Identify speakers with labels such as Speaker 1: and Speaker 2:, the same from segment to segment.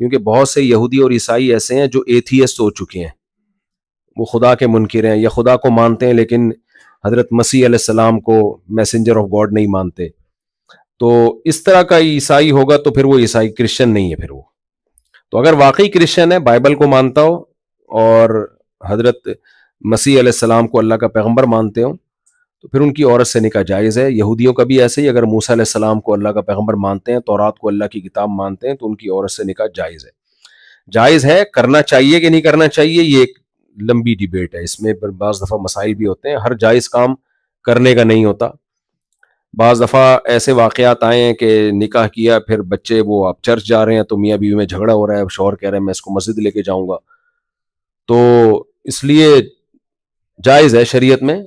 Speaker 1: کیونکہ بہت سے یہودی اور عیسائی ایسے ہیں جو ایتھیسٹ ہو چکے ہیں, وہ خدا کے منکر ہیں, یا خدا کو مانتے ہیں لیکن حضرت مسیح علیہ السلام کو میسنجر آف گاڈ نہیں مانتے. تو اس طرح کا عیسائی ہوگا تو پھر وہ عیسائی کرسچن نہیں ہے. پھر وہ تو اگر واقعی کرسچن ہے, بائبل کو مانتا ہو اور حضرت مسیح علیہ السلام کو اللہ کا پیغمبر مانتے ہو, تو پھر ان کی عورت سے نکاح جائز ہے. یہودیوں کا بھی ایسے ہی, اگر موسیٰ علیہ السلام کو اللہ کا پیغمبر مانتے ہیں, تورات کو اللہ کی کتاب مانتے ہیں, تو ان کی عورت سے نکاح جائز ہے. جائز ہے, کرنا چاہیے کہ نہیں کرنا چاہیے یہ ایک لمبی ڈیبیٹ ہے, اس میں بعض دفعہ مسائل بھی ہوتے ہیں. ہر جائز کام کرنے کا نہیں ہوتا. بعض دفعہ ایسے واقعات آئے ہیں کہ نکاح کیا, پھر بچے وہ آپ چرچ جا رہے ہیں تو میاں بیوی میں جھگڑا ہو رہا ہے, شوہر کہہ رہے ہیں میں اس کو مسجد لے کے جاؤں گا. تو اس لیے جائز ہے شریعت میں,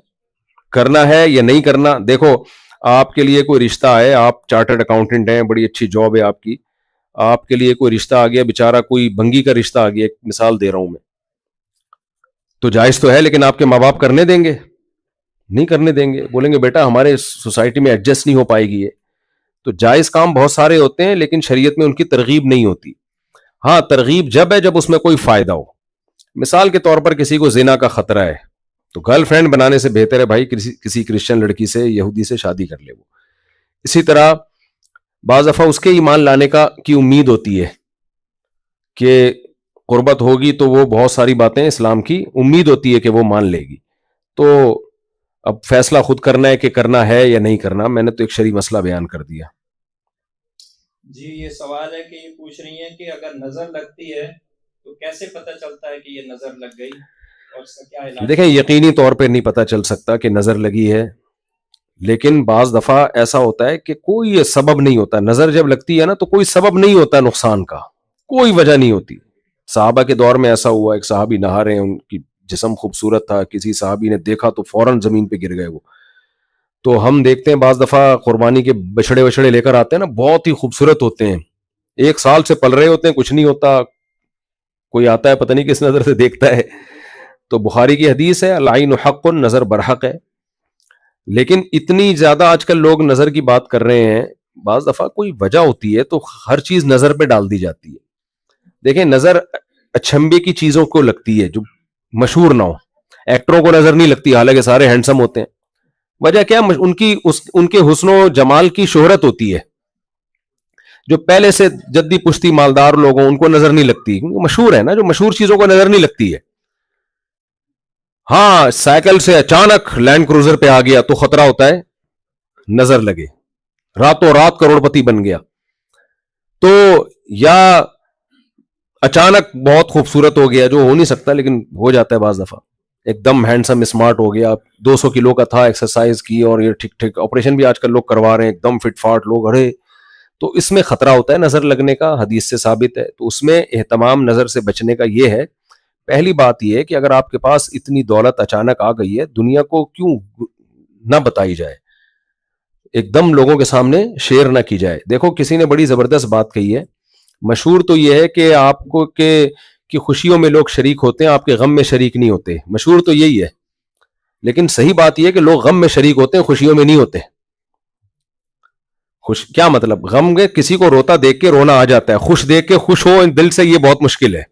Speaker 1: کرنا ہے یا نہیں کرنا. دیکھو آپ کے لیے کوئی رشتہ ہے, آپ چارٹرڈ اکاؤنٹنٹ ہیں, بڑی اچھی جاب ہے آپ کی, آپ کے لیے کوئی رشتہ آ گیا, بیچارہ کوئی بنگی کا رشتہ آ گیا, ایک مثال دے رہا ہوں میں, تو جائز تو ہے, لیکن آپ کے ماں باپ کرنے دیں گے؟ نہیں کرنے دیں گے, بولیں گے بیٹا ہمارے سوسائٹی میں ایڈجسٹ نہیں ہو پائے گی یہ. تو جائز کام بہت سارے ہوتے ہیں, لیکن شریعت میں ان کی ترغیب نہیں ہوتی. ہاں ترغیب جب ہے جب اس میں کوئی فائدہ ہو. مثال کے طور پر کسی کو زنا کا خطرہ ہے, تو گرل فرینڈ بنانے سے بہتر ہے بھائی کسی کرسچن لڑکی سے, یہودی سے شادی کر لے وہ. اسی طرح بعض دفعہ اس کے ایمان لانے کی امید ہوتی ہے کہ قربت ہوگی تو وہ بہت ساری باتیں اسلام کی امید ہوتی ہے کہ وہ مان لے گی. تو اب فیصلہ خود کرنا ہے کہ کرنا ہے یا نہیں کرنا. میں نے تو ایک شرعی مسئلہ بیان کر دیا.
Speaker 2: جی یہ سوال ہے کہ یہ پوچھ رہی ہیں کہ اگر نظر لگتی ہے تو کیسے پتہ چلتا ہے کہ یہ نظر لگ گئی, اور اس کا کیا علاج؟
Speaker 1: دیکھیں یقینی طور پہ نہیں پتہ چل سکتا کہ نظر لگی ہے, لیکن بعض دفعہ ایسا ہوتا ہے کہ کوئی سبب نہیں ہوتا. نظر جب لگتی ہے نا تو کوئی سبب نہیں ہوتا نقصان کا, کوئی وجہ نہیں ہوتی. صحابہ کے دور میں ایسا ہوا, ایک صحابی نہا رہے ہیں, ان کی جسم خوبصورت تھا, کسی صحابی نے دیکھا تو فوراً زمین پہ گر گئے وہ. تو ہم دیکھتے ہیں بعض دفعہ قربانی کے بچڑے وچڑے لے کر آتے ہیں نا, بہت ہی خوبصورت ہوتے ہیں, 1 سال سے پل رہے ہوتے ہیں, کچھ نہیں ہوتا, کوئی آتا ہے پتہ نہیں کس نظر سے دیکھتا ہے. تو بخاری کی حدیث ہے العین حق, نظر برحق ہے. لیکن اتنی زیادہ آج کل لوگ نظر کی بات کر رہے ہیں, بعض دفعہ کوئی وجہ ہوتی ہے تو ہر چیز نظر پہ ڈال دی جاتی ہے. دیکھیں نظر اچھمبے کی چیزوں کو لگتی ہے جو مشہور نہ ہو. ایکٹروں کو نظر نہیں لگتی حالانکہ سارے ہینڈسم ہوتے ہیں. وجہ کیا؟ ان کے حسن و جمال کی شہرت ہوتی ہے. جو پہلے سے جدی پشتی مالدار لوگ ہیں ان کو نظر نہیں لگتی, کیونکہ مشہور ہے نا, جو مشہور چیزوں کو نظر نہیں لگتی ہے. ہاں سائیکل سے اچانک لینڈ کروزر پہ آ گیا تو خطرہ ہوتا ہے نظر لگے, راتوں رات کروڑپتی بن گیا. تو یا اچانک بہت خوبصورت ہو گیا, جو ہو نہیں سکتا لیکن ہو جاتا ہے بعض دفعہ, ایک دم ہینڈسم اسمارٹ ہو گیا, 200 کلو کا تھا, ایکسرسائز کی اور یہ ٹھیک ٹھیک, آپریشن بھی آج کل لوگ کروا رہے ہیں, ایک دم فٹ فاٹ لوگ, ارے تو اس میں خطرہ ہوتا ہے نظر لگنے کا, حدیث سے ثابت ہے. تو اس میں اہتمام نظر سے بچنے کا یہ ہے, پہلی بات یہ ہے کہ اگر آپ کے پاس اتنی دولت اچانک آ گئی ہے, دنیا کو کیوں نہ بتائی جائے, ایک دم لوگوں کے سامنے شیئر نہ کی جائے. دیکھو کسی نے بڑی زبردست بات کہی ہے, مشہور تو یہ ہے کہ آپ کو کہ خوشیوں میں لوگ شریک ہوتے ہیں, آپ کے غم میں شریک نہیں ہوتے, مشہور تو یہی ہے. لیکن صحیح بات یہ ہے کہ لوگ غم میں شریک ہوتے ہیں, خوشیوں میں نہیں ہوتے. کیا مطلب؟ غم میں کسی کو روتا دیکھ کے رونا آ جاتا ہے, خوش دیکھ کے خوش ہو دل سے یہ بہت مشکل ہے.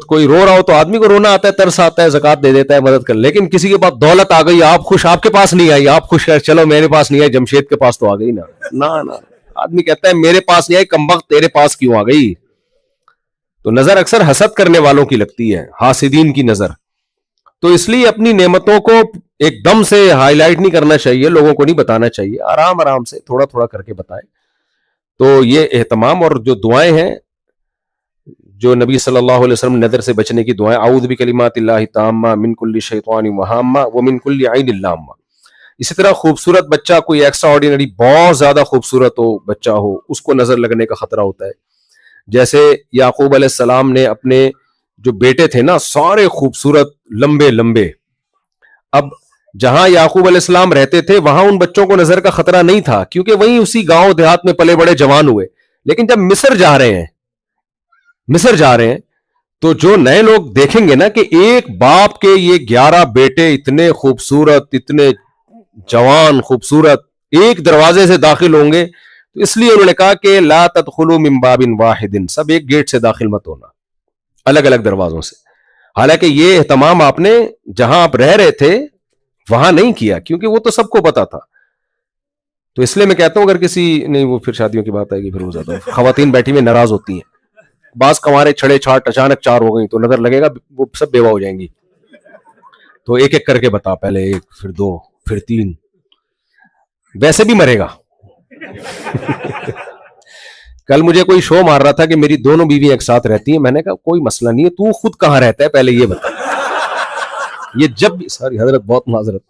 Speaker 1: کوئی رو رہا ہو تو آدمی کو رونا آتا ہے, ترس آتا ہے, زکات دے دیتا ہے, مدد کر. لیکن کسی کے پاس دولت آ گئی, آپ خوش, آپ کے پاس نہیں آئی, آپ خوش ہے, چلو میرے پاس نہیں آئی, جمشید کے پاس تو آ گئی نا. آدمی کہتا ہے میرے پاس نہیں آئی, کمبخت تیرے پاس کیوں آ گئی. تو نظر اکثر حسد کرنے والوں کی لگتی ہے, حاسدین کی نظر. تو اس لیے اپنی نعمتوں کو ایک دم سے ہائی لائٹ نہیں کرنا چاہیے, لوگوں کو نہیں بتانا چاہیے, آرام آرام سے تھوڑا تھوڑا کر کے بتائے. تو یہ اہتمام, اور جو دعائیں ہیں جو نبی صلی اللہ علیہ وسلم نظر سے بچنے کی دعائیں, اعوذ بکلمات اللہ تامہ من کل شیطان وہامہ ومن کل عین لامہ. اسی طرح خوبصورت بچہ, کوئی ایکسٹرا آرڈینری بہت زیادہ خوبصورت ہو بچہ ہو, اس کو نظر لگنے کا خطرہ ہوتا ہے. جیسے یعقوب علیہ السلام نے اپنے جو بیٹے تھے نا, سارے خوبصورت لمبے لمبے. اب جہاں یعقوب علیہ السلام رہتے تھے وہاں ان بچوں کو نظر کا خطرہ نہیں تھا, کیونکہ وہیں اسی گاؤں دیہات میں پلے بڑے جوان ہوئے. لیکن جب مصر جا رہے ہیں تو جو نئے لوگ دیکھیں گے نا کہ ایک باپ کے یہ 11 بیٹے اتنے خوبصورت, اتنے جوان خوبصورت, ایک دروازے سے داخل ہوں گے, تو اس لیے انہوں نے کہا کہ لا تدخلوا من باب واحد، سب ایک گیٹ سے داخل مت ہونا، الگ الگ دروازوں سے. حالانکہ یہ اہتمام آپ نے جہاں آپ رہ رہے تھے وہاں نہیں کیا، کیونکہ وہ تو سب کو پتا تھا. تو اس لیے میں کہتا ہوں اگر کسی نہیں، وہ پھر شادیوں کی بات آئے گی، پھر وہ زیادہ خواتین بیٹھی ہوئی ناراض ہوتی ہیں. بعض کنوارے چھڑے چھاٹ اچانک 4 ہو گئی تو نظر لگے گا وہ سب بیوہ ہو جائیں گی. تو ایک ایک کر کے بتا، پہلے 1 پھر 2 پھر 3، ویسے بھی مرے گا. کل مجھے کوئی شو مار رہا تھا کہ میری دونوں بیوی ایک ساتھ رہتی ہیں. میں نے کہا کوئی مسئلہ نہیں ہے، تو خود کہاں رہتا ہے پہلے یہ بتا. یہ جب بھی، ساری حضرت بہت معذرت،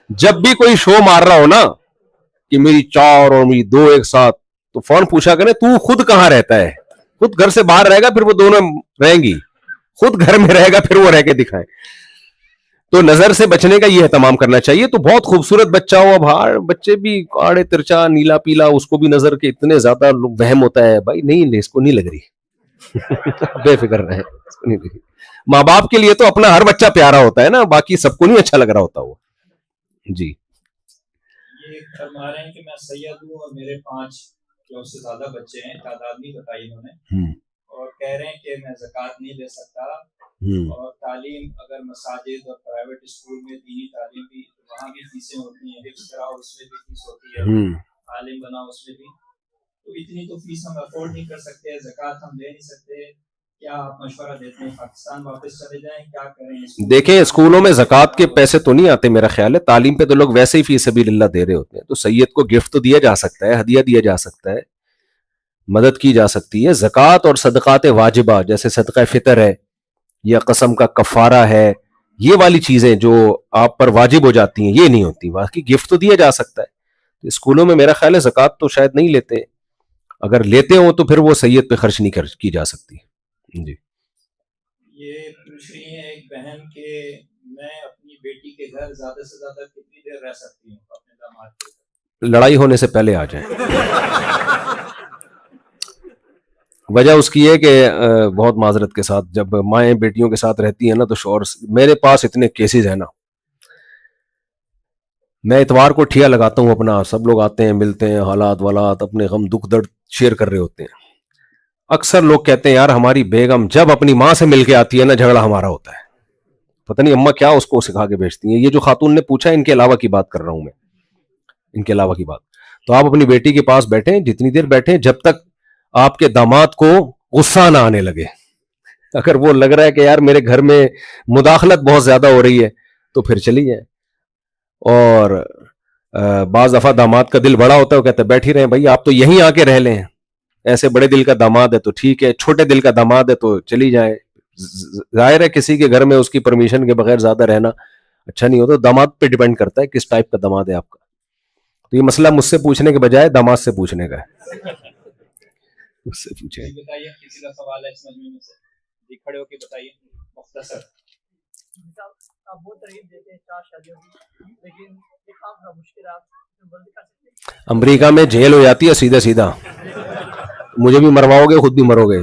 Speaker 1: جب بھی کوئی شو مار رہا ہو نا کہ میری 4 اور میری 2 ایک ساتھ، تو فون پوچھا کریں تو خود کہاں رہتا ہے. خود گھر سے باہر رہے گا پھر وہ دونوں رہیں گی، خود گھر میں رہے گا پھر وہ رہ کے دکھائے. تو نظر سے بچنے کا یہ اہتمام کرنا چاہیے. تو بہت خوبصورت بچہ ہو، اب ہار بچے بھی آڑے ترچا نیلا پیلا، اس کو بھی نظر کے اتنے زیادہ وہم ہوتا ہے، بھائی نہیں اس کو نہیں لگ رہی. بے فکر رہے. ماں باپ کے لیے تو اپنا ہر بچہ پیارا ہوتا ہے نا، باقی سب کو نہیں اچھا لگ رہا ہوتا وہ. جی
Speaker 2: یہ فرما رہے ہیں کہ میں سید ہوں اور میرے 5 یا اس سے زیادہ بچے ہیں، تعداد نہیں بتائی انہوں نے، اور کہہ رہے ہیں کہ میں زکوٰۃ نہیں لے سکتا، اور تعلیم اگر مساجد اور پرائیویٹ اسکول میں دینی تعلیم بھی، وہاں بھی فیسیں ہوتی ہیں، حفظ کراؤ اس میں بھی فیس ہوتی ہے، عالم بناؤ اس میں بھی، تو اتنی تو فیس ہم افورڈ نہیں کر سکتے، زکوٰۃ ہم لے نہیں سکتے. کیا آپ مشورہ دیتے ہیں پاکستان واپس چلے جائیں، کیا کریں؟
Speaker 1: دیکھیں اسکولوں میں زکوٰۃ کے پیسے تو نہیں آتے میرا خیال ہے، تعلیم پہ تو لوگ ویسے ہی فی سبیل اللہ دے رہے ہوتے ہیں. تو سید کو گفٹ تو دیا جا سکتا ہے، ہدیہ دیا جا سکتا ہے، مدد کی جا سکتی ہے. زکوٰۃ اور صدقات واجبہ جیسے صدقہ فطر ہے یا قسم کا کفارہ ہے، یہ والی چیزیں جو آپ پر واجب ہو جاتی ہیں یہ نہیں ہوتی. باقی گفٹ تو دیا جا سکتا ہے. اسکولوں میں میرا خیال ہے زکوٰۃ تو شاید نہیں لیتے، اگر لیتے ہوں تو پھر وہ سید پہ خرچ نہیں کی جا سکتی. جی
Speaker 2: یہ پوچھ رہی ہیں ایک بہن کہ میں اپنی بیٹی کے گھر زیادہ سے زیادہ کتنی دیر رہ سکتی ہوں اپنے داماد کے گھر؟
Speaker 1: لڑائی ہونے سے پہلے آ جائیں. وجہ اس کی ہے کہ بہت معذرت کے ساتھ جب مائیں بیٹیوں کے ساتھ رہتی ہیں نا تو شوہر، میرے پاس اتنے کیسز ہیں نا، میں اتوار کو ٹھیا لگاتا ہوں اپنا، سب لوگ آتے ہیں ملتے ہیں، حالات والات اپنے غم دکھ درد شیئر کر رہے ہوتے ہیں. اکثر لوگ کہتے ہیں یار ہماری بیگم جب اپنی ماں سے مل کے آتی ہے نا جھگڑا ہمارا ہوتا ہے. پتہ نہیں اماں کیا اس کو سکھا کے بھیجتی ہیں. یہ جو خاتون نے پوچھا ان کے علاوہ کی بات کر رہا ہوں میں، ان کے علاوہ کی بات. تو آپ اپنی بیٹی کے پاس بیٹھیں، جتنی دیر بیٹھیں جب تک آپ کے داماد کو غصہ نہ آنے لگے. اگر وہ لگ رہا ہے کہ یار میرے گھر میں مداخلت بہت زیادہ ہو رہی ہے تو پھر چلی جائیں. اور بعض دفعہ داماد کا دل بڑا ہوتا ہے، وہ کہتا ہے بیٹھی رہیں بھائی آپ تو یہیں آ کے رہ لیں، ایسے بڑے دل کا داماد ہے تو ٹھیک ہے، چھوٹے دل کا داماد ہے تو چلی جائیں. ظاہر ہے کسی کے گھر میں اس کی پرمیشن کے بغیر زیادہ رہنا اچھا نہیں ہوتا. داماد پہ ڈیپینڈ کرتا ہے کس ٹائپ کا داماد ہے آپ کا. تو یہ مسئلہ مجھ سے پوچھنے کے بجائے داماد سے پوچھنے کا ہے. اس سے پوچھیں.
Speaker 2: بتائیے کسی کا سوال ہے اس مجمع میں سے، کھڑے ہو کے بتائیے مختصر.
Speaker 3: آپ بہت تعریف دیتے ہیں 4 شادیوں کی، لیکن ایک عام مشکلات بند کر سکتے ہیں.
Speaker 1: امریکہ میں جیل ہو جاتی ہے سیدھا سیدھا، مجھے بھی مرواؤ گے خود بھی مرو گے.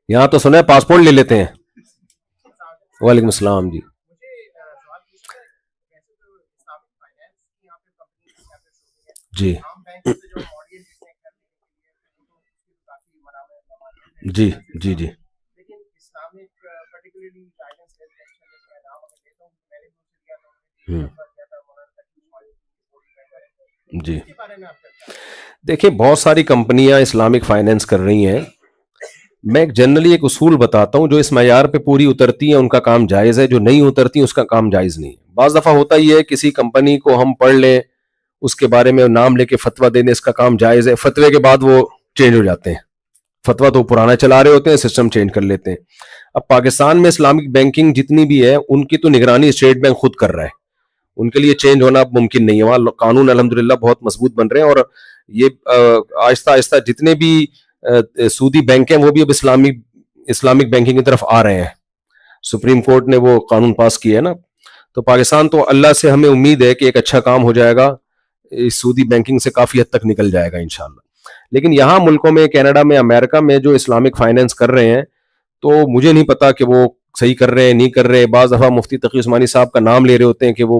Speaker 1: یہاں تو سنا ہے پاسپورٹ لے لیتے ہیں. وعلیکم السلام. جی جی جی جی جی جی دیکھیں بہت ساری کمپنیاں اسلامک فائنینس کر رہی ہیں. میں جنرلی ایک اصول بتاتا ہوں، جو اس معیار پہ پوری اترتی ہیں ان کا کام جائز ہے، جو نہیں اترتی اس کا کام جائز نہیں ہے. بعض دفعہ ہوتا یہ ہے کسی کمپنی کو ہم پڑھ لیں، اس کے بارے میں نام لے کے فتویٰ دینے اس کا کام جائز ہے، فتوے کے بعد وہ چینج ہو جاتے ہیں. فتویٰ تو پرانا چلا رہے ہوتے ہیں، سسٹم چینج کر لیتے ہیں. اب پاکستان میں اسلامک بینکنگ جتنی بھی ہے ان کی تو نگرانی اسٹیٹ بینک خود کر رہا ہے، ان کے لیے چینج ہونا ممکن نہیں ہے. وہاں قانون الحمدللہ بہت مضبوط بن رہے ہیں، اور یہ آہستہ آہستہ جتنے بھی سودی بینک ہیں وہ بھی اب اسلامک بینکنگ کی طرف آ رہے ہیں. سپریم کورٹ نے وہ قانون پاس کیا ہے نا. تو پاکستان تو اللہ سے ہمیں امید ہے کہ ایک اچھا کام ہو جائے گا، اس سودی بینکنگ سے کافی حد تک نکل جائے گا انشاءاللہ. لیکن یہاں ملکوں میں، کینیڈا میں، امریکہ میں جو اسلامک فائنینس کر رہے ہیں تو مجھے نہیں پتا کہ وہ صحیح کر رہے ہیں نہیں کر رہے. بعض دفعہ مفتی تقی عثمانی صاحب کا نام لے رہے ہوتے ہیں کہ وہ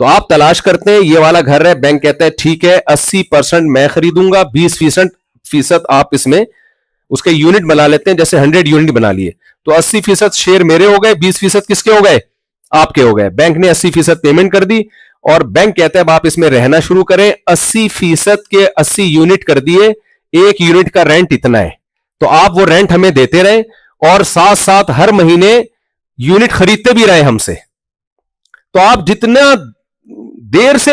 Speaker 1: تو آپ تلاش کرتے ہیں یہ والا گھر ہے, بینک کہتا ہے ٹھیک ہے 80% میں خریدوں گا, 20% آپ اس میں اس کے یونٹ بنا لیتے ہیں, جیسے 100 یونٹ بنا لیے تو 80% شیئر میرے ہو گئے, 20% کس کے ہو گئے, آپ کے ہو گئے. بینک نے 80% پیمنٹ کر دی اور بینک کہتا ہے اب آپ اس میں رہنا شروع کریں. 80% کے 80 یونٹ کر دیے, ایک یونٹ کا رینٹ اتنا ہے, تو آپ وہ رینٹ ہمیں دیتے رہے اور ساتھ ساتھ ہر مہینے یونٹ خریدتے بھی رہے ہم سے. تو آپ جتنا دیر سے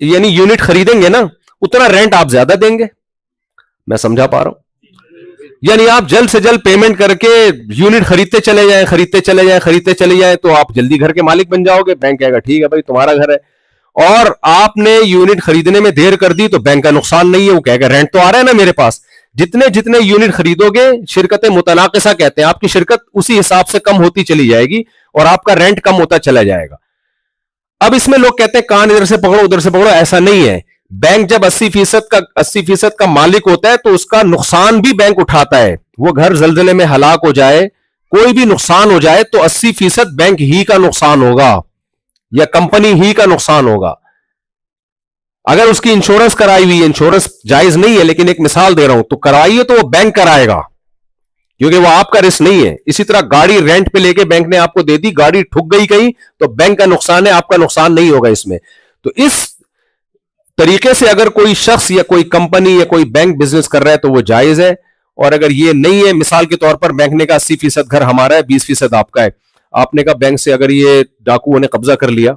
Speaker 1: یعنی یونٹ خریدیں گے نا اتنا رینٹ آپ زیادہ دیں گے. میں سمجھا پا رہا ہوں؟ یعنی آپ جلد سے جلد پیمنٹ کر کے یونٹ خریدتے چلے جائیں, خریدتے چلے جائیں, خریدتے چلے جائیں, تو آپ جلدی گھر کے مالک بن جاؤ گے. بینک کہے گا ٹھیک ہے بھائی تمہارا گھر ہے, اور آپ نے یونٹ خریدنے میں دیر کر دی تو بینک کا نقصان نہیں ہے, وہ کہے گا رینٹ تو آ رہا ہے نا میرے پاس. جتنے یونٹ خریدو گے شرکت متناقصہ کہتے ہیں, آپ کی شرکت اسی حساب سے کم ہوتی چلی جائے گی اور آپ کا رینٹ کم ہوتا چلا جائے گا. اب اس میں لوگ کہتے ہیں کان ادھر سے پکڑو ادھر سے پکڑو, ایسا نہیں ہے. بینک جب 80% کا مالک ہوتا ہے تو اس کا نقصان بھی بینک اٹھاتا ہے. وہ گھر زلزلے میں ہلاک ہو جائے, کوئی بھی نقصان ہو جائے تو 80% بینک ہی کا نقصان ہوگا یا کمپنی ہی کا نقصان ہوگا. اگر اس کی انشورنس کرائی ہوئی, انشورنس جائز نہیں ہے لیکن ایک مثال دے رہا ہوں, تو کرائیے تو وہ بینک کرائے گا کیونکہ وہ آپ کا رسک نہیں ہے. اسی طرح گاڑی رینٹ پہ لے کے بینک نے آپ کو دے دی, گاڑی ٹھک گئی کہیں تو بینک کا نقصان ہے, آپ کا نقصان نہیں ہوگا اس میں. تو اس طریقے سے اگر کوئی شخص یا کوئی کمپنی یا کوئی بینک بزنس کر رہا ہے تو وہ جائز ہے. اور اگر یہ نہیں ہے, مثال کے طور پر بینک نے کہا 80% گھر ہمارا ہے, 20% آپ کا ہے. آپ نے کہا بینک سے اگر یہ ڈاکوؤں نے قبضہ کر لیا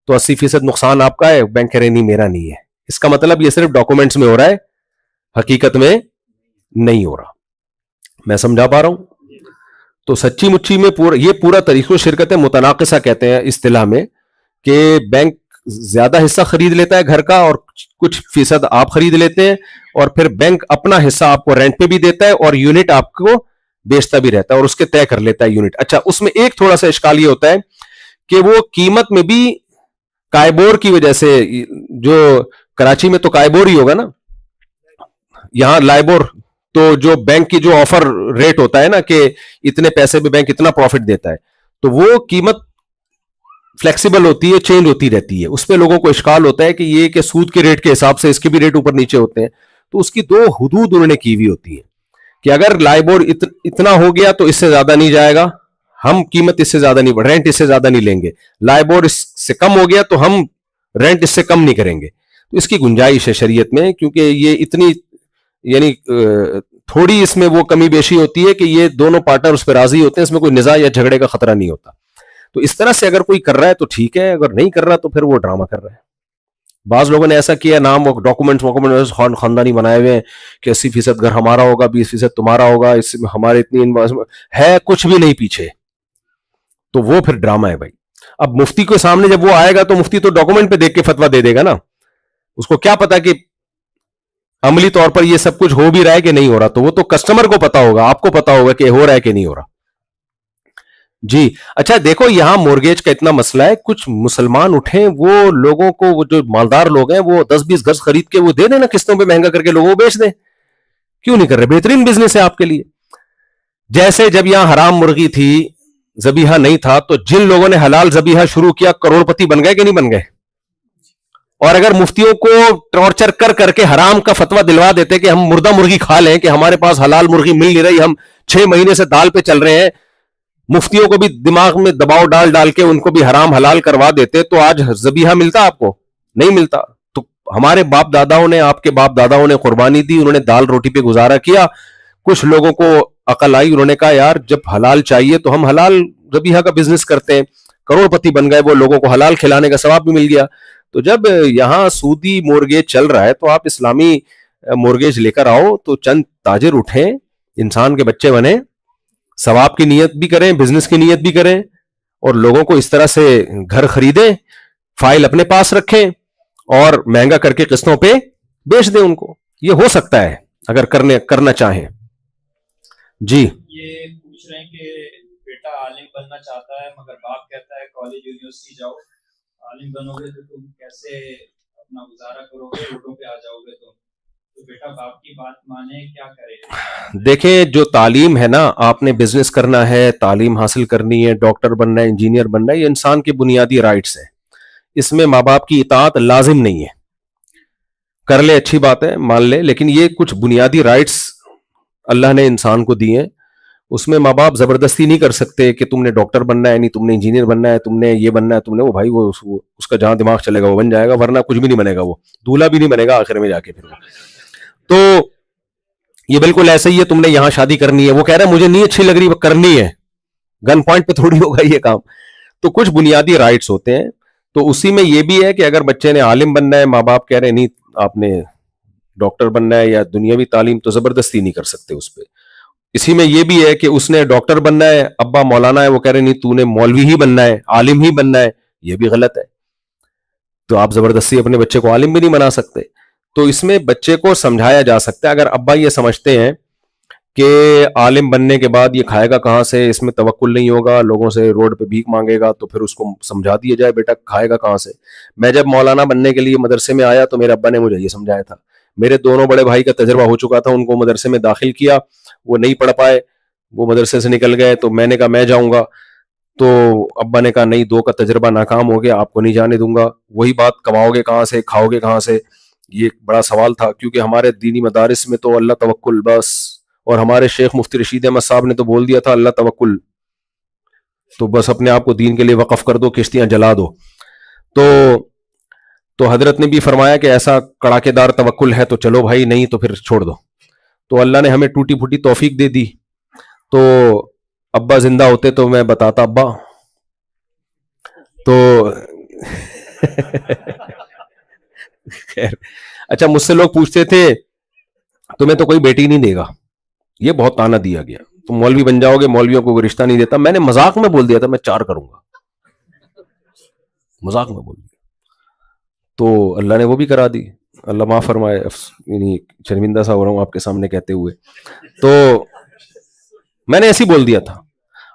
Speaker 1: تو 80% نقصان آپ کا ہے, بینک کہہ رہے نہیں میرا نہیں ہے. اس کا مطلب یہ صرف ڈاکومنٹس میں ہو رہا ہے, حقیقت میں نہیں ہو رہا. میں سمجھا پا رہا ہوں؟ تو سچی مچی میں یہ پورا طریقہ شرکت متناقصہ کہتے ہیں اصطلاح میں, کہ بینک زیادہ حصہ خرید لیتا ہے گھر کا اور کچھ فیصد آپ خرید لیتے ہیں, اور پھر بینک اپنا حصہ آپ کو رینٹ پہ بھی دیتا ہے اور یونٹ آپ کو بیچتا بھی رہتا ہے اور اس کے طے کر لیتا ہے یونٹ. اچھا, اس میں ایک تھوڑا سا اشکال یہ ہوتا ہے کہ وہ قیمت میں بھی کائبور کی وجہ سے, جو کراچی میں تو کائبور ہی ہوگا نا, یہاں لائبور, تو جو بینک کی جو آفر ریٹ ہوتا ہے نا کہ اتنے پیسے میں بینک اتنا پروفٹ دیتا ہے, تو وہ قیمت فلیکسیبل ہوتی ہے, چینج ہوتی رہتی ہے. اس پہ لوگوں کو اشکال ہوتا ہے کہ یہ کہ سود کے ریٹ کے حساب سے اس کے بھی ریٹ اوپر نیچے ہوتے ہیں. تو اس کی دو حدود انہوں نے کی ہوئی ہوتی ہے کہ اگر لائبور اتنا ہو گیا تو اس سے زیادہ نہیں جائے گا, ہم قیمت اس سے زیادہ نہیں, رینٹ اس سے زیادہ نہیں لیں گے. لائبور اس سے کم ہو گیا تو ہم رینٹ اس سے کم نہیں کریں گے. تو اس کی گنجائش ہے شریعت میں, کیونکہ یہ اتنی یعنی تھوڑی اس میں وہ کمی بیشی ہوتی ہے کہ یہ دونوں پارٹنر اس پہ راضی ہوتے ہیں, اس میں کوئی نزاع یا جھگڑے کا خطرہ نہیں ہوتا. تو اس طرح سے اگر کوئی کر رہا ہے تو ٹھیک ہے, اگر نہیں کر رہا تو پھر وہ ڈرامہ کر رہا ہے. بعض لوگوں نے ایسا کیا, نام ڈاکومنٹ خاندانی بنائے ہوئے ہیں کہ 80% گھر ہمارا ہوگا, 20% تمہارا ہوگا, اس میں ہمارے اتنی ہے, کچھ بھی نہیں پیچھے, تو وہ پھر ڈرامہ ہے بھائی. اب مفتی کے سامنے جب وہ آئے گا تو مفتی تو ڈاکومنٹ پہ دیکھ کے فتویٰ دے دے گا نا, اس کو کیا پتا کہ عملی طور پر یہ سب کچھ ہو بھی رہا ہے کہ نہیں ہو رہا. تو وہ تو کسٹمر کو پتا ہوگا, آپ کو پتا ہوگا کہ ہو رہا ہے کہ نہیں ہو رہا. جی اچھا, دیکھو یہاں مورگیج کا اتنا مسئلہ ہے, کچھ مسلمان اٹھیں, وہ لوگوں کو, وہ جو مالدار لوگ ہیں وہ 10-20 گز خرید کے وہ دے دیں نا قسطوں پہ مہنگا کر کے, لوگوں کو بیچ دیں. کیوں نہیں کر رہے؟ بہترین بزنس ہے آپ کے لیے. جیسے جب یہاں حرام مرغی تھی, ذبیحہ نہیں تھا, تو جن لوگوں نے حلال ذبیحہ شروع کیا کروڑ پتی بن گئے کہ نہیں بن گئے؟ اور اگر مفتیوں کو ٹارچر کر کر کے حرام کا فتویٰ دلوا دیتے کہ ہم مردہ مرغی کھا لیں, کہ ہمارے پاس حلال مرغی مل نہیں رہی, ہم 6 مہینے سے دال پہ چل رہے ہیں, مفتیوں کو بھی دماغ میں دباؤ ڈال کے ان کو بھی حرام حلال کروا دیتے, تو آج ذبیحہ ملتا آپ کو؟ نہیں ملتا. تو ہمارے باپ داداؤں نے, آپ کے باپ داداؤں نے قربانی دی, انہوں نے دال روٹی پہ گزارا کیا. کچھ لوگوں کو عقل آئی, انہوں نے کہا یار جب حلال چاہیے تو ہم حلال ذبیحہ کا بزنس کرتے ہیں, کروڑ پتی بن گئے, وہ لوگوں کو حلال کھلانے کا ثواب بھی مل گیا. تو جب یہاں سودی مورگیج چل رہا ہے تو آپ اسلامی مورگیج لے کر آؤ, تو چند تاجر اٹھیں, انسان کے بچے بنیں, ثواب کی نیت بھی کریں, بزنس کی نیت بھی کریں, اور لوگوں کو اس طرح سے گھر خریدیں, فائل اپنے پاس رکھیں اور مہنگا کر کے قسطوں پہ بیچ دیں ان کو. یہ ہو سکتا ہے اگر کرنا چاہیں. جی
Speaker 2: یہ پوچھ رہے ہیں کہ بیٹا عالم بننا چاہتا ہے مگر باپ کہتا ہے کالج یونیورسٹی جاؤ, عالم بنو گے تو تم کیسے اپنا گزارا کرو گے, روڈوں پہ آ جاؤ گے تو بیٹا باپ کی بات مانے, کیا کرے؟
Speaker 1: دیکھیں جو تعلیم ہے نا, آپ نے بزنس کرنا ہے, تعلیم حاصل کرنی ہے, ڈاکٹر بننا ہے, انجینئر بننا ہے, یہ انسان کے بنیادی رائٹس ہیں. اس میں ماں باپ کی اطاعت لازم نہیں ہے. کر لے اچھی بات ہے, مان لے, لیکن یہ کچھ بنیادی رائٹس اللہ نے انسان کو دیے ہیں, اس میں ماں باپ زبردستی نہیں کر سکتے کہ تم نے ڈاکٹر بننا ہے, نہیں تم نے انجینئر بننا ہے, تم نے یہ بننا ہے, تم نے وہ. بھائی وہ اس کا جہاں دماغ چلے گا وہ بن جائے گا, ورنہ کچھ بھی نہیں بنے گا, وہ دولہا بھی نہیں بنے گا آخر میں جا کے. پھر وہ تو یہ بالکل ایسے ہی ہے, تم نے یہاں شادی کرنی ہے, وہ کہہ رہا ہے مجھے نہیں اچھی لگ رہی, وہ کرنی ہے, گن پوائنٹ پہ تھوڑی ہوگا یہ کام. تو کچھ بنیادی رائٹس ہوتے ہیں. تو اسی میں یہ بھی ہے کہ اگر بچے نے عالم بننا ہے, ماں باپ کہہ رہے ہیں نہیں آپ نے ڈاکٹر بننا ہے یا دنیاوی تعلیم, تو زبردستی نہیں کر سکتے اس پہ. اسی میں یہ بھی ہے کہ اس نے ڈاکٹر بننا ہے, ابا مولانا ہے, وہ کہہ رہے نہیں تو نے مولوی ہی بننا ہے, عالم ہی بننا ہے, یہ بھی غلط ہے. تو آپ زبردستی اپنے بچے کو عالم بھی نہیں بنا سکتے. تو اس میں بچے کو سمجھایا جا سکتا ہے. اگر ابا یہ سمجھتے ہیں کہ عالم بننے کے بعد یہ کھائے گا کہاں سے, اس میں توکل نہیں ہوگا, لوگوں سے روڈ پہ بھیک مانگے گا, تو پھر اس کو سمجھا دیا جائے بیٹا کھائے گا کہاں سے. میں جب مولانا بننے کے لیے مدرسے میں آیا تو میرے ابا نے مجھے یہ سمجھایا تھا. میرے دونوں بڑے بھائی کا تجربہ ہو چکا تھا, ان کو مدرسے میں داخل کیا, وہ نہیں پڑھ پائے, وہ مدرسے سے نکل گئے. تو میں نے کہا میں جاؤں گا, تو ابا نے کہا نہیں, دو کا تجربہ ناکام ہو گیا, آپ کو نہیں جانے دوں گا. وہی بات, کماؤ گے کہاں سے, کھاؤ گے کہاں سے, یہ ایک بڑا سوال تھا. کیونکہ ہمارے دینی مدارس میں تو اللہ توکل بس, اور ہمارے شیخ مفتی رشید احمد صاحب نے تو بول دیا تھا اللہ توکل, تو بس اپنے آپ کو دین کے لیے وقف کر دو, کشتیاں جلا دو. تو حضرت نے بھی فرمایا کہ ایسا کڑاکے دار توکل ہے تو چلو بھائی, نہیں تو پھر چھوڑ دو. تو اللہ نے ہمیں ٹوٹی پھوٹی توفیق دے دی. تو ابا زندہ ہوتے تو میں بتاتا ابا. تو خیر, اچھا مجھ سے لوگ پوچھتے تھے تمہیں تو کوئی بیٹی نہیں دے گا, یہ بہت تانا دیا گیا, تم مولوی بن جاؤ گے, مولویوں کو کوئی رشتہ نہیں دیتا. میں نے مذاق میں بول دیا تھا میں 4 کروں گا, مذاق میں بول دیا. تو اللہ نے وہ بھی کرا دی, اللہ معاف فرمائے, یعنی شرمندہ سا ہو رہا ہوں آپ کے سامنے کہتے ہوئے. تو میں نے ایسے ہی بول دیا تھا.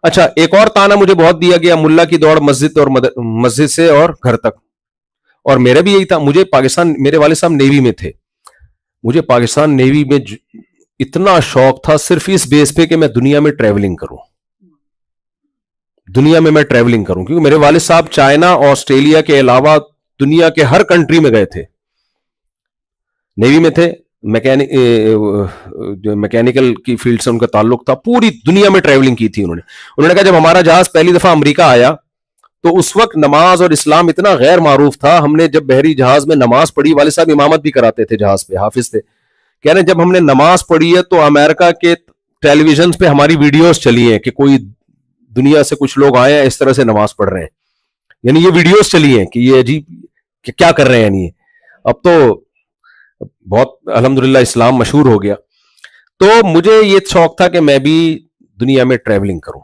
Speaker 1: اچھا ایک اور تانا مجھے بہت دیا گیا, ملا کی دوڑ مسجد سے اور گھر تک, اور میرا بھی یہی تھا. مجھے پاکستان, میرے والد صاحب نیوی میں تھے, مجھے پاکستان نیوی میں اتنا شوق تھا صرف اس بیس پہ کہ میں دنیا میں ٹریولنگ کروں, دنیا میں ٹریولنگ کروں. کیونکہ میرے والد صاحب چائنا, آسٹریلیا کے علاوہ دنیا کے ہر کنٹری میں گئے تھے, نیوی میں تھے, میکینیکل کی فیلڈ سے ان کا تعلق تھا, پوری دنیا میں ٹریولنگ کی تھی انہوں نے. انہوں نے کہا جب ہمارا جہاز پہلی دفعہ امریکہ آیا تو اس وقت نماز اور اسلام اتنا غیر معروف تھا, ہم نے جب بحری جہاز میں نماز پڑھی, والد صاحب امامت بھی کراتے تھے جہاز پہ, حافظ تھے, کہہ رہے ہیں جب ہم نے نماز پڑھی ہے تو امریکہ کے ٹیلی ویژن پہ ہماری ویڈیوز چلی ہیں کہ کوئی دنیا سے کچھ لوگ آئے ہیں اس طرح سے نماز پڑھ رہے ہیں, یعنی یہ ویڈیوز چلی ہیں کہ یہ عجیب کہ کیا کر رہے ہیں. یعنی اب تو بہت الحمدللہ اسلام مشہور ہو گیا. تو مجھے یہ شوق تھا کہ میں بھی دنیا میں ٹریولنگ کروں.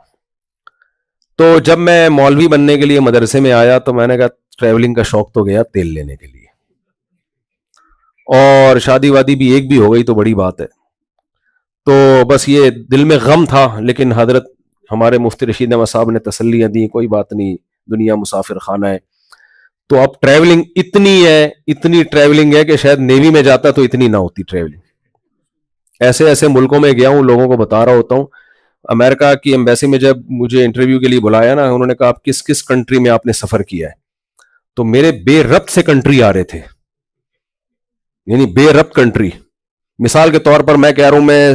Speaker 1: تو جب میں مولوی بننے کے لیے مدرسے میں آیا تو میں نے کہا ٹریولنگ کا شوق تو گیا تیل لینے کے لیے, اور شادی وادی بھی ایک بھی ہو گئی تو بڑی بات ہے. تو بس یہ دل میں غم تھا, لیکن حضرت ہمارے مفتی رشید احمد صاحب نے تسلیاں دی, کوئی بات نہیں, دنیا مسافر خانہ ہے. تو اب ٹریولنگ اتنی ٹریولنگ ہے کہ شاید نیوی میں جاتا تو اتنی نہ ہوتی ٹریولنگ. ایسے ملکوں میں گیا ہوں, لوگوں کو بتا رہا ہوتا ہوں. امریکہ کی ایمبیسی میں جب مجھے انٹرویو کے لیے بلایا نا, انہوں نے کہا آپ کس کنٹری میں آپ نے سفر کیا ہے, تو میرے بے ربط سے کنٹری آ رہے تھے, یعنی بے ربط کنٹری. مثال کے طور پر میں کہہ رہا ہوں میں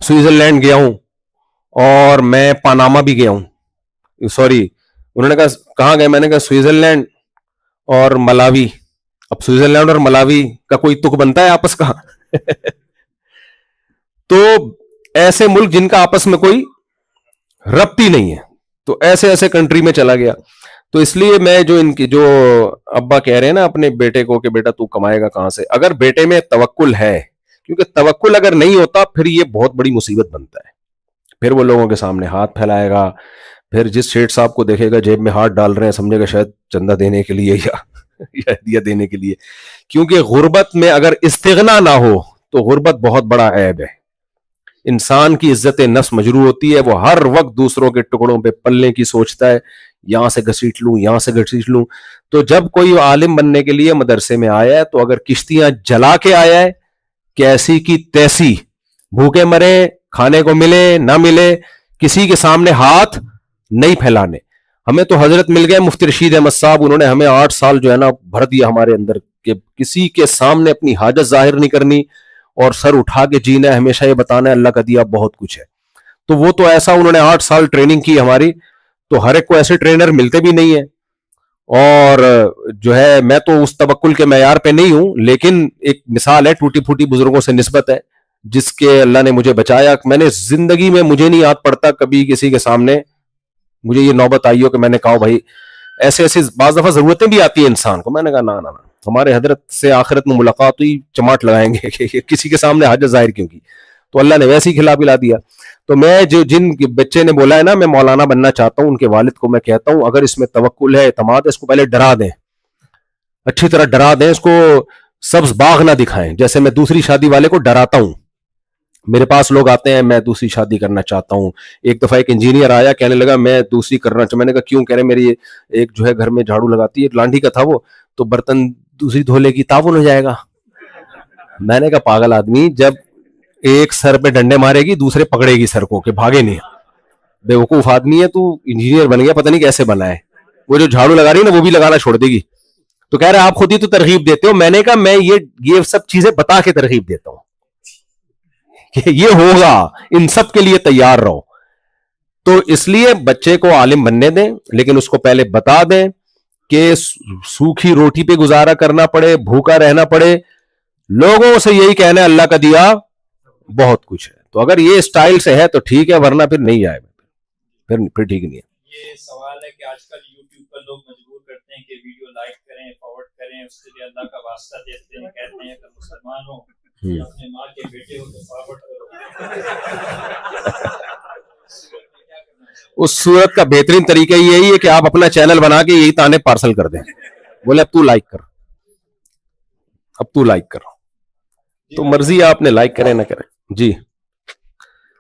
Speaker 1: سوئٹزرلینڈ گیا ہوں, اور میں پاناما بھی گیا ہوں. سوری, انہوں نے کہا کہاں گئے, میں نے کہا سوئٹزرلینڈ اور ملاوی. اب سوئٹزرلینڈ اور ملاوی کا کوئی تک بنتا ہے آپس کا؟ تو ایسے ملک جن کا آپس میں کوئی ربط ہی نہیں ہے, تو ایسے کنٹری میں چلا گیا. تو اس لیے میں جو ابا کہہ رہے ہیں نا اپنے بیٹے کو کہ بیٹا تو کمائے گا کہاں سے, اگر بیٹے میں توکل ہے, کیونکہ توکل اگر نہیں ہوتا پھر یہ بہت بڑی مصیبت بنتا ہے. پھر وہ لوگوں کے سامنے ہاتھ پھیلائے گا, پھر جس شیٹ صاحب کو دیکھے گا جیب میں ہاتھ ڈال رہے ہیں سمجھے گا شاید چندہ دینے کے لیے یا ہدیہ دینے کے لیے. کیونکہ غربت میں اگر استغنا نہ ہو تو غربت بہت بڑا عیب ہے. انسان کی عزت نفس مجروح ہوتی ہے, وہ ہر وقت دوسروں کے ٹکڑوں پہ پلنے کی سوچتا ہے, یہاں سے گھسیٹ لوں یہاں سے گھسیٹ لوں. تو جب کوئی عالم بننے کے لیے مدرسے میں آیا ہے تو اگر کشتیاں جلا کے آیا ہے, کیسی کی تیسی, بھوکے مرے, کھانے کو ملے نہ ملے, کسی کے سامنے ہاتھ نہیں پھیلانے. ہمیں تو حضرت مل گئے مفتی رشید احمد صاحب, انہوں نے ہمیں 8 سال جو ہے نا بھر دیا ہمارے اندر کہ کسی کے سامنے اپنی حاجت ظاہر نہیں کرنی اور سر اٹھا کے جینا ہے, ہمیشہ یہ بتانا ہے اللہ کا دیا بہت کچھ ہے. تو وہ تو ایسا انہوں نے 8 سال ٹریننگ کی ہماری, تو ہر ایک کو ایسے ٹرینر ملتے بھی نہیں ہیں. اور جو ہے میں تو اس توکل کے معیار پہ نہیں ہوں, لیکن ایک مثال ہے, ٹوٹی پھوٹی بزرگوں سے نسبت ہے جس کے اللہ نے مجھے بچایا. میں نے زندگی میں مجھے نہیں یاد پڑتا کبھی کسی کے سامنے مجھے یہ نوبت آئی ہو کہ میں نے کہا بھائی ایسے ایسے بعض دفعہ ضرورتیں بھی آتی ہیں انسان کو. میں نے کہا نا ہمارے حضرت سے آخرت میں ملاقات ہوئی, چماٹ لگائیں گے کہ کسی کے سامنے حاجت ظاہر کیوں کی, تو اللہ نے ویسے ہی کھلا پلا دیا. تو میں جن بچے نے بولا ہے نا میں مولانا بننا چاہتا ہوں, ان کے والد کو میں کہتا ہوں اگر اس میں توکل ہے, اعتماد ہے, اس کو پہلے ڈرا دیں, اچھی طرح ڈرا دیں, اس کو سبز باغ نہ دکھائیں. جیسے میں دوسری شادی والے کو ڈراتا ہوں, میرے پاس لوگ آتے ہیں میں دوسری شادی کرنا چاہتا ہوں. ایک دفعہ ایک انجینئر آیا کہنے لگا میں دوسری کرنا چاہتا. میں نے کہا کیوں؟ کہہ رہے میری ایک جو ہے گھر میں جھاڑو لگاتی ہے, لانڈی کا تھا وہ, تو برتن دوسری دھو لے گی, تعاون ہو جائے گا. میں نے کہا پاگل آدمی, جب ایک سر پہ ڈنڈے مارے گی دوسرے پکڑے گی سر کو کہ بھاگے نہیں. بے وقوف آدمی ہے تو, انجینئر بن گیا پتہ نہیں کیسے بنا ہے. وہ جو جھاڑو لگا رہی ہے نا وہ بھی لگانا چھوڑ دے گی. تو کہہ رہے آپ خود ہی تو ترغیب دیتے ہو. میں نے کہا میں یہ سب چیزیں بتا کے ترغیب دیتا ہوں کہ یہ ہوگا, ان سب کے لیے تیار رہو. تو اس لیے بچے کو عالم بننے دیں, لیکن اس کو پہلے بتا دیں کہ سوکھی روٹی پہ گزارا کرنا پڑے, بھوکا رہنا پڑے, لوگوں سے یہی کہنا ہے اللہ کا دیا بہت کچھ ہے. تو اگر یہ اسٹائل سے ہے تو ٹھیک ہے, ورنہ پھر نہیں جائے گا, پھر ٹھیک نہیں ہے.
Speaker 2: یہ سوال ہے کہ آج کل یوٹیوب پر لوگ مجبور کرتے ہیں کہ ویڈیو لائک کریں, فارورڈ کریں, اس کے لیے اللہ کا واسطہ دیتے ہیں, کہتے ہیں کہ مسلمان ہو اپنے ماں کے بیٹے ہو تو فارورڈ کرو.
Speaker 1: اس صورت کا بہترین طریقہ یہی ہے کہ آپ اپنا چینل بنا کے یہی تانے پارسل کر دیں, بولے اب تو لائک کر, اب تو لائک کر, تو مرضی آپ نے لائک کریں نہ کریں. جی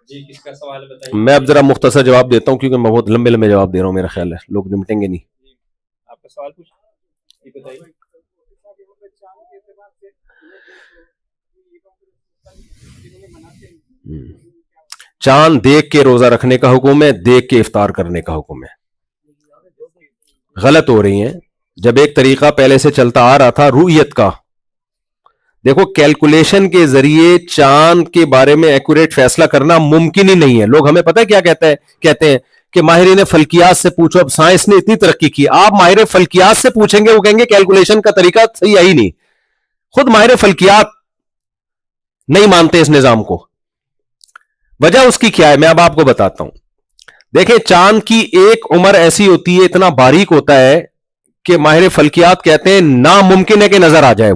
Speaker 2: کس کا سوال بتائیے.
Speaker 1: میں اب ذرا مختصر جواب دیتا ہوں کیونکہ میں بہت لمبے لمبے جواب دے رہا ہوں, میرا خیال ہے لوگ نمٹیں گے نہیں.
Speaker 2: آپ کا سوال پوچھ بتائیے.
Speaker 1: چاند دیکھ کے روزہ رکھنے کا حکم ہے, دیکھ کے افطار کرنے کا حکم ہے. غلط ہو رہی ہیں. جب ایک طریقہ پہلے سے چلتا آ رہا تھا رؤیت کا, دیکھو کیلکولیشن کے ذریعے چاند کے بارے میں ایکوریٹ فیصلہ کرنا ممکن ہی نہیں ہے. لوگ ہمیں پتہ ہے کیا کہتے ہیں کہ ماہرین فلکیات سے پوچھو, اب سائنس نے اتنی ترقی کی, آپ ماہر فلکیات سے پوچھیں گے وہ کہیں گے کیلکولیشن کا طریقہ صحیح ہے ہی نہیں. خود ماہر فلکیات نہیں مانتے اس نظام کو. وجہ اس کی کیا ہے میں اب آپ کو بتاتا ہوں. دیکھیں چاند کی ایک عمر ایسی ہوتی ہے, اتنا باریک ہوتا ہے کہ ماہر فلکیات کہتے ہیں ناممکن ہے کہ نظر آ جائے.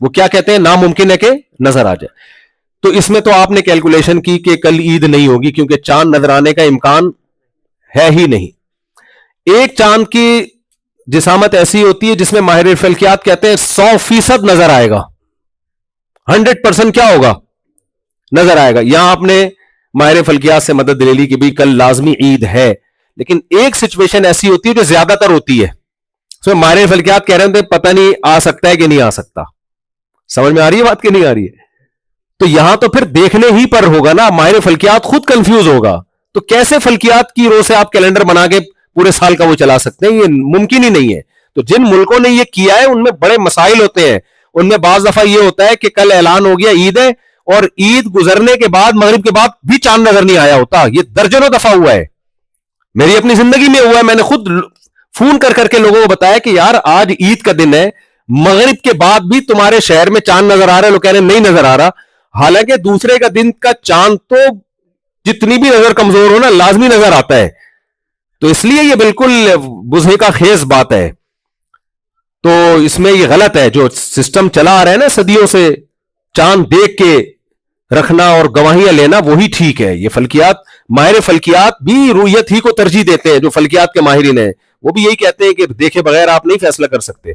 Speaker 1: وہ کیا کہتے ہیں, ناممکن ہے کہ نظر آ جائے. تو اس میں تو آپ نے کیلکولیشن کی کہ کل عید نہیں ہوگی کیونکہ چاند نظر آنے کا امکان ہے ہی نہیں. ایک چاند کی جسامت ایسی ہوتی ہے جس میں ماہر فلکیات کہتے ہیں 100% نظر آئے گا, 100% کیا ہوگا, نظر آئے گا. یہاں آپ نے ماہر فلکیات سے مدد لے لی کہ بھی کل لازمی عید ہے, لیکن ایک سچویشن ایسی ہوتی ہے جو زیادہ تر ہوتی ہے, اس میں ماہر فلکیات کہہ رہے ہیں پتہ نہیں آ سکتا ہے کہ نہیں آ سکتا. سمجھ میں آ رہی ہے بات کہ نہیں آ رہی ہے؟ تو یہاں تو پھر دیکھنے ہی پر ہوگا نا, ماہر فلکیات خود کنفیوز ہوگا. تو کیسے فلکیات کی رو سے آپ کیلنڈر بنا کے پورے سال کا وہ چلا سکتے ہیں, یہ ممکن ہی نہیں ہے. تو جن ملکوں نے یہ کیا ہے ان میں بڑے مسائل ہوتے ہیں. ان میں بعض دفعہ یہ ہوتا ہے کہ کل اعلان ہو گیا عید ہے, اور عید گزرنے کے بعد مغرب کے بعد بھی چاند نظر نہیں آیا ہوتا. یہ درجنوں دفعہ ہوا ہے, میری اپنی زندگی میں ہوا ہے. میں نے خود فون کر کے لوگوں کو بتایا کہ یار آج عید کا دن ہے, مغرب کے بعد بھی تمہارے شہر میں چاند نظر آ رہا ہے, لوگ کہہ رہے ہیں نہیں نظر آ رہا. حالانکہ دوسرے کا دن کا چاند تو جتنی بھی نظر کمزور ہو نا لازمی نظر آتا ہے. تو اس لیے یہ بالکل بزنے کا خیز بات ہے. تو اس میں یہ غلط ہے جو سسٹم چلا آ رہا ہے نا صدیوں سے, چاند دیکھ کے رکھنا اور گواہیاں لینا وہی ٹھیک ہے. یہ فلکیات, ماہر فلکیات بھی رؤیت ہی کو ترجیح دیتے ہیں. جو فلکیات کے ماہرین ہیں وہ بھی یہی کہتے ہیں کہ دیکھے بغیر آپ نہیں فیصلہ کر سکتے,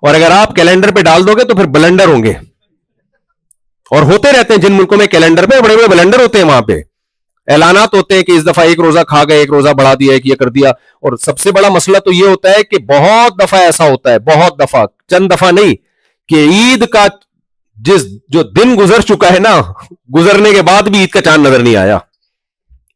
Speaker 1: اور اگر آپ کیلنڈر پہ ڈال دو گے تو پھر بلنڈر ہوں گے, اور ہوتے رہتے ہیں. جن ملکوں میں کیلنڈر پہ بڑے بڑے بلنڈر ہوتے ہیں وہاں پہ اعلانات ہوتے ہیں کہ اس دفعہ ایک روزہ کھا گئے, ایک روزہ بڑھا دیا, ایک یہ کر دیا. اور سب سے بڑا مسئلہ تو یہ ہوتا ہے کہ بہت دفعہ ایسا ہوتا ہے, بہت دفعہ, چند دفعہ نہیں, کہ عید کا جو دن گزر چکا ہے نا, گزرنے کے بعد بھی عید کا چاند نظر نہیں آیا.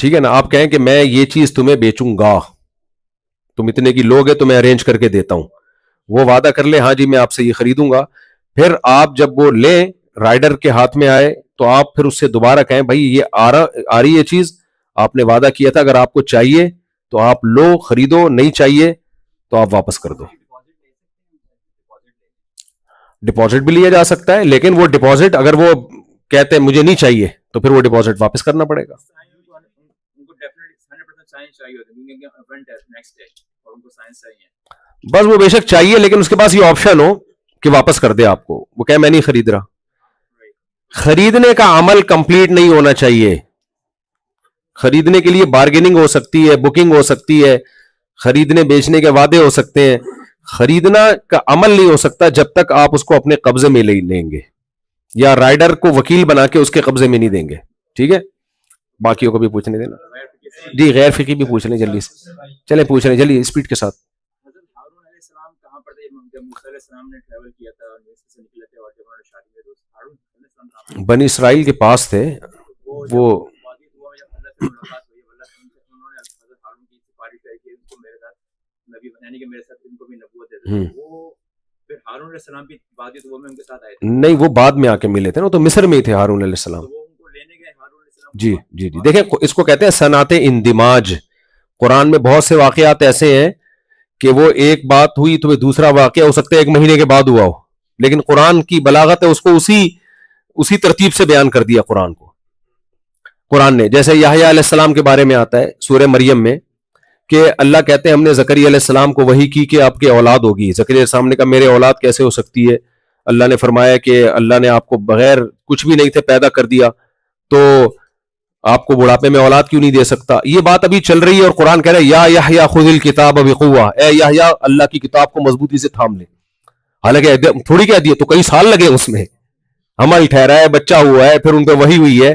Speaker 1: ٹھیک ہے نا, آپ کہیں کہ میں یہ چیز تمہیں بیچوں گا, تم اتنے کی لوگ ہے تو میں ارینج کر کے دیتا ہوں, وہ وعدہ کر لے ہاں جی میں آپ سے یہ خریدوں گا, پھر آپ جب وہ لیں رائڈر کے ہاتھ میں آئے تو آپ پھر اس سے دوبارہ کہیں بھائی یہ آ رہی ہے چیز, آپ نے وعدہ کیا تھا, اگر آپ کو چاہیے تو آپ لو خریدو, نہیں چاہیے تو آپ واپس کر دو. ڈپازٹ بھی لیا جا سکتا ہے, لیکن وہ ڈپازٹ اگر وہ کہتے ہیں مجھے نہیں چاہیے تو پھر وہ ڈپازٹ واپس کرنا پڑے گا. بس وہ بے شک چاہیے, لیکن اس کے پاس یہ آپشن ہو کہ واپس کر دے آپ کو, وہ کہے میں نہیں خرید رہا. خریدنے کا عمل کمپلیٹ نہیں ہونا چاہیے. خریدنے کے لیے بارگیننگ ہو سکتی ہے, بکنگ ہو سکتی ہے, خریدنے بیچنے کے وعدے ہو سکتے ہیں, خریدنا کا عمل نہیں ہو سکتا جب تک آپ اس کو اپنے قبضے میں لیں گے یا رائڈر کو وکیل بنا کے اس کے قبضے میں نہیں دیں گے. ٹھیک ہے, باقیوں کو بھی پوچھنے دینا. جی غیر فقی بھی پوچھ لیں جلدی سے, چلیں پوچھ لیں جلدی اسپیڈ کے ساتھ.
Speaker 4: ہارون علیہ السلام کہاں پر تھے جب موسیٰ علیہ السلام نے ٹریول کیا تھا اور مصر سے نکلے تھے اور جب انہوں نے شادی کی تو ہارون علیہ السلام
Speaker 1: بنی اسرائیل کے پاس تھے وہ. نہیں وہ بعد میں آ کے ملے تھے نا, تو مصر میں ہی تھے ہارون علیہ السلام. جی جی جی, دیکھیں اس کو کہتے ہیں صنعت اندماج. قرآن میں بہت سے واقعات ایسے ہیں کہ وہ ایک بات ہوئی تو دوسرا واقعہ ہو سکتا ہے 1 مہینے کے بعد ہوا ہو, لیکن قرآن کی بلاغت ہے اس کو اسی ترتیب سے بیان کر دیا قرآن نے. جیسے یحییٰ علیہ السلام کے بارے میں آتا ہے سورہ مریم میں کہ اللہ کہتے ہیں ہم نے زکریا علیہ السلام کو وحی کی کہ آپ کی اولاد ہوگی. زکریا علیہ السلام نے کہا میرے اولاد کیسے ہو سکتی ہے, اللہ نے فرمایا کہ اللہ نے آپ کو بغیر کچھ بھی نہیں تھے پیدا کر دیا, تو آپ کو بڑھاپے میں اولاد کیوں نہیں دے سکتا. یہ بات ابھی چل رہی ہے اور قرآن کہہ رہا ہے یا یحییٰ خذ الکتاب بقوہ, اے یحییٰ اللہ کی کتاب کو مضبوطی سے تھام لے. حالانکہ تھوڑی کہہ دیا, تو کئی سال لگے اس میں, عمل ٹھہرا ہے, بچہ ہوا ہے, پھر ان پہ وحی ہوئی ہے,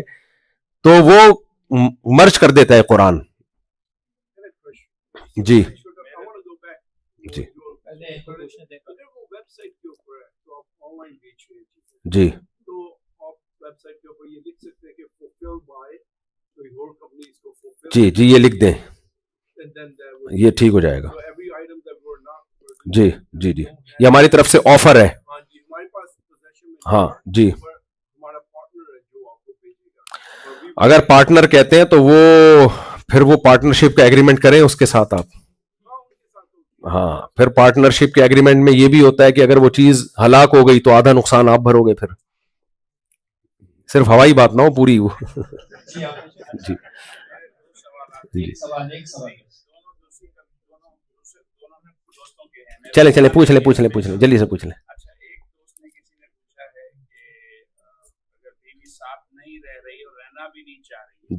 Speaker 1: تو وہ مرج کر دیتا ہے قرآن. جی جی جی جی جی یہ لکھ دیں, یہ ٹھیک ہو جائے گا. جی جی جی یہ ہماری طرف سے آفر ہے. ہاں جی, اگر پارٹنر کہتے ہیں تو وہ پھر وہ پارٹنرشپ کا ایگریمنٹ کریں اس کے ساتھ آپ. ہاں پھر پارٹنرشپ کے ایگریمنٹ میں یہ بھی ہوتا ہے کہ اگر وہ چیز ہلاک ہو گئی تو آدھا نقصان آپ بھرو گے, پھر صرف ہوائی بات نہ ہو پوری وہ. جی جی چلے پوچھ لیں جلدی سے پوچھ لیں.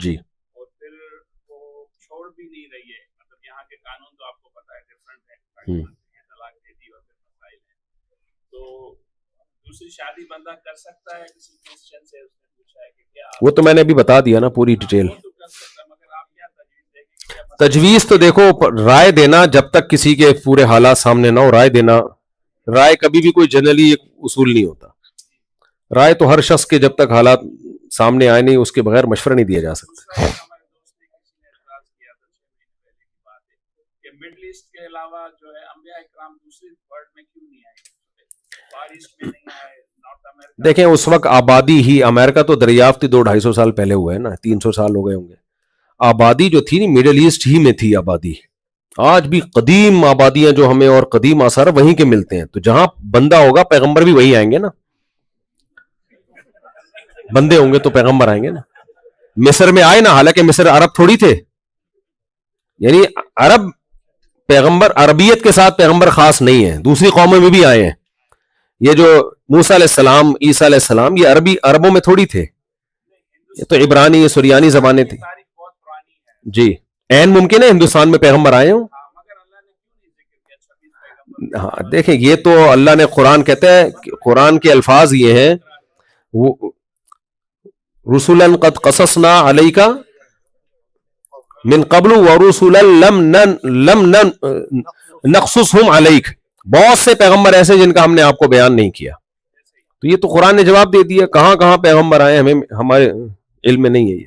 Speaker 1: جی
Speaker 5: اور پھر وہ چھوڑ بھی نہیں رہی ہے, مطلب یہاں کے قانون تو آپ کو پتا ہے ڈفرنٹ ہے, طلاق دے دی اور پھر مسائل ہیں, تو دوسری شادی بندہ کر سکتا ہے کسی کرسچن سے, اس نے پوچھا ہے کہ کیا,
Speaker 1: وہ تو میں نے ابھی بتا دیا نا پوری ڈیٹیل.
Speaker 5: مگر آپ کیا تجویز دیں گے؟
Speaker 1: تجویز تو دیکھو, رائے دینا جب تک کسی کے پورے حالات سامنے نہ ہو, رائے دینا, رائے کبھی بھی کوئی جنرلی ایک اصول نہیں ہوتا. رائے تو ہر شخص کے جب تک حالات سامنے آئے نہیں اس کے بغیر مشورہ نہیں دیا جا سکتا. دیکھیں اس وقت آبادی ہی, امریکہ تو دریافت 200-250 سال پہلے ہوا ہے نا, 300 سال ہو گئے ہوں گے. آبادی جو تھی مڈل ایسٹ ہی میں تھی آبادی. آج بھی قدیم آبادیاں جو ہمیں اور قدیم آثار وہیں کے ملتے ہیں, تو جہاں بندہ ہوگا پیغمبر بھی وہیں آئیں گے نا, بندے ہوں گے تو پیغمبر آئیں گے نا. مصر میں آئے نا, حالانکہ مصر عرب تھوڑی تھے, یعنی عرب پیغمبر, عربیت کے ساتھ پیغمبر خاص نہیں ہے, دوسری قوموں میں بھی آئے ہیں. یہ جو موسیٰ علیہ السلام, عیسیٰ علیہ السلام, یہ عربوں میں تھوڑی تھے, یہ تو عبرانی سریانی زبانیں تھیں. جی عین ممکن ہے ہندوستان میں پیغمبر آئے ہوں. ہاں دیکھیں یہ تو اللہ نے قرآن کہتا ہے, قرآن کے الفاظ یہ ہیں رسولا قد قصصنا علیک من قبل ورسولا لم نقصصهم علیک, بہت سے پیغمبر ایسے جن کا ہم نے آپ کو بیان نہیں کیا. تو یہ تو قرآن نے جواب دے دیا, کہاں کہاں پیغمبر آئے ہمیں ہمارے علم میں نہیں ہے. یہ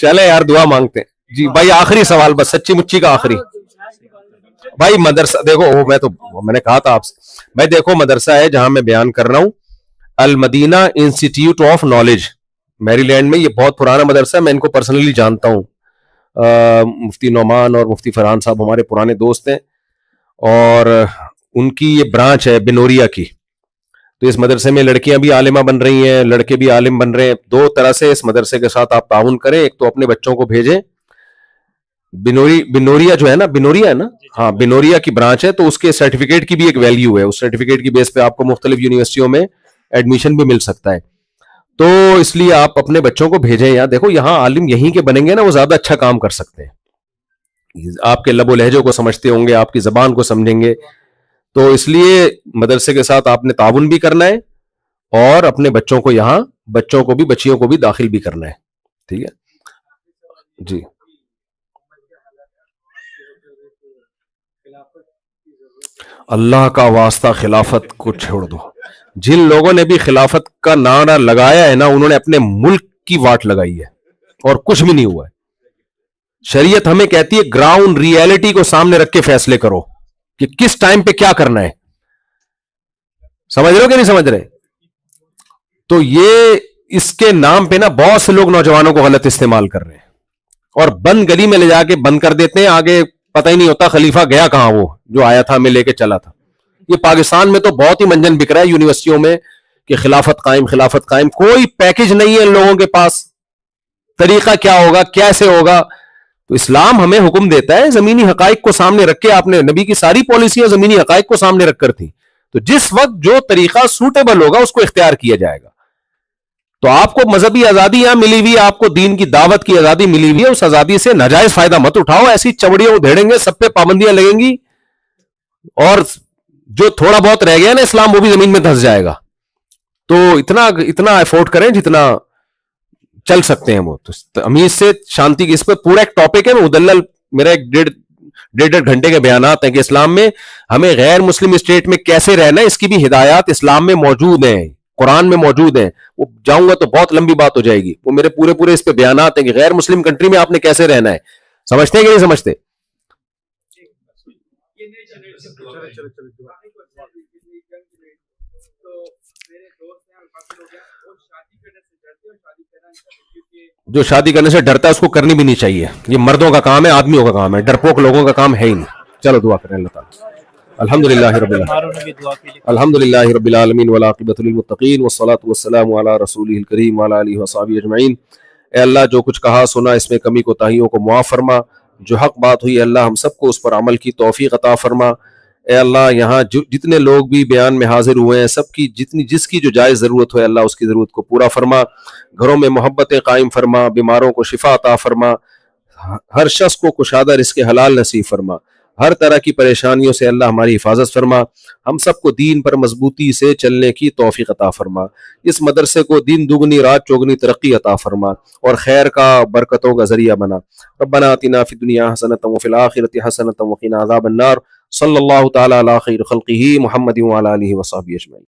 Speaker 1: چلے یار دعا مانگتے ہیں جی بھائی. آخری سوال بس سچی مچی کا آخری. بھائی مدرسہ دیکھو, میں نے کہا تھا آپ سے بھائی, دیکھو مدرسہ ہے جہاں میں بیان کر رہا ہوں, المدینہ انسٹیٹیوٹ آف نالج, میری لینڈ میں. یہ بہت پرانا مدرسہ ہے, میں ان کو پرسنلی جانتا ہوں. مفتی نعمان اور مفتی فرحان صاحب ہمارے پرانے دوست ہیں, اور ان کی یہ برانچ ہے بنوریا کی. تو اس مدرسے میں لڑکیاں بھی عالمہ بن رہی ہیں, لڑکے بھی عالم بن رہے ہیں. دو طرح سے اس مدرسے کے ساتھ آپ تعاون کریں. ایک تو اپنے بچوں کو بھیجیں, بنوریا جو ہے نا, بنوریا ہے نا, ہاں بنوریا کی برانچ ہے, تو اس کے سرٹیفکیٹ کی بھی ایک ویلیو ہے. اس سرٹیفکیٹ کی بیس پہ آپ کو مختلف یونیورسٹیوں میں ایڈمیشن بھی مل سکتا ہے. تو اس لیے آپ اپنے بچوں کو بھیجیں. یہاں دیکھو, یہاں عالم یہیں کے بنیں گے نا, وہ زیادہ اچھا کام کر سکتے ہیں. آپ کے لب و لہجوں کو سمجھتے ہوں گے, آپ کی زبان کو سمجھیں گے. تو اس لیے مدرسے کے ساتھ آپ نے تعاون بھی کرنا ہے, اور اپنے بچوں کو یہاں, بچوں کو بھی بچیوں کو بھی داخل بھی کرنا ہے. ٹھیک ہے جی. اللہ کا واسطہ خلافت کو چھوڑ دو. جن لوگوں نے بھی خلافت کا نعرہ لگایا ہے نا, انہوں نے اپنے ملک کی واٹ لگائی ہے, اور کچھ بھی نہیں ہوا ہے. شریعت ہمیں کہتی ہے گراؤنڈ ریئلٹی کو سامنے رکھ کے فیصلے کرو کہ کس ٹائم پہ کیا کرنا ہے. سمجھ رہے ہو کہ نہیں سمجھ رہے؟ تو یہ اس کے نام پہ نا بہت سے لوگ نوجوانوں کو غلط استعمال کر رہے ہیں, اور بند گلی میں لے جا کے بند کر دیتے ہیں. آگے پتہ ہی نہیں ہوتا خلیفہ گیا کہاں, وہ جو آیا تھا ہمیں لے کے چلا تھا. یہ پاکستان میں تو بہت ہی منجن بک رہا ہے یونیورسٹیوں میں کہ خلافت قائم, خلافت قائم. کوئی پیکج نہیں ہے ان لوگوں کے پاس. طریقہ کیا ہوگا, کیسے ہوگا؟ تو اسلام ہمیں حکم دیتا ہے زمینی حقائق کو سامنے رکھ کے. آپ نے نبی کی ساری پالیسیاں زمینی حقائق کو سامنے رکھ کر تھی, تو جس وقت جو طریقہ سوٹیبل ہوگا اس کو اختیار کیا جائے گا. تو آپ کو مذہبی آزادی یہاں ملی ہوئی, آپ کو دین کی دعوت کی آزادی ملی ہوئی ہے. اس آزادی سے ناجائز فائدہ مت اٹھاؤ. ایسی چوڑیاں ادھیڑیں گے, سب پہ پابندیاں لگیں گی, اور جو تھوڑا بہت رہ گیا نا اسلام, وہ بھی زمین میں دھس جائے گا. تو اتنا ایفورٹ کریں جتنا چل سکتے ہیں. وہ تو امیر سے شانتی کی, اس پہ پورا ایک ٹاپک ہے. مدلل میرا ایک ڈیڑھ گھنٹے کے بیانات ہیں کہ اسلام میں ہمیں غیر مسلم اسٹیٹ میں کیسے رہنا ہے, اس کی بھی ہدایات اسلام میں موجود ہیں, قرآن میں موجود ہیں. وہ جاؤں گا تو بہت لمبی بات ہو جائے گی. وہ میرے پورے اس پہ بیانات ہیں کہ غیر مسلم کنٹری میں آپ نے کیسے رہنا ہے. سمجھتے ہیں کہ نہیں سمجھتے؟ جو شادی کرنے سے ڈرتا ہے اس کو کرنی بھی نہیں چاہیے. یہ مردوں کا کام ہے, آدمیوں کا کام ہے. ڈرپوک لوگوں کا کام ہے ہی نہیں. چلو دعا کریں اللہ تعالیٰ. الحمدللہ رب العالمین والعاقبۃ للمتقین والصلاۃ والسلام علی رسولہ الکریم وعلی آلہ وصحبہ اجمعین. اے اللہ, جو کچھ کہا سنا اس میں کمی کوتاہیوں کو معاف فرما. جو حق بات ہوئی اللہ ہم سب کو اس پر عمل کی توفیق عطا فرما. اے اللہ, یہاں جتنے لوگ بھی بیان میں حاضر ہوئے ہیں, سب کی جس کی جو جائز ضرورت ہو اللہ اس کی ضرورت کو پورا فرما. گھروں میں محبتیں قائم فرما. بیماروں کو شفا عطا فرما. ہر شخص کو کشادہ رزق حلال نصیب فرما. ہر طرح کی پریشانیوں سے اللہ ہماری حفاظت فرما. ہم سب کو دین پر مضبوطی سے چلنے کی توفیق عطا فرما. اس مدرسے کو دین دگنی رات چوگنی ترقی عطا فرما, اور خیر کا برکتوں کا ذریعہ بنا. ربنا آتنا فی الدنیا حسنۃ وفی الآخرۃ حسنۃ وقنا عذاب النار. صلی اللہ تعالی علی خیر خلقہ محمد وعلی آلہ وصحبہ اجمعین.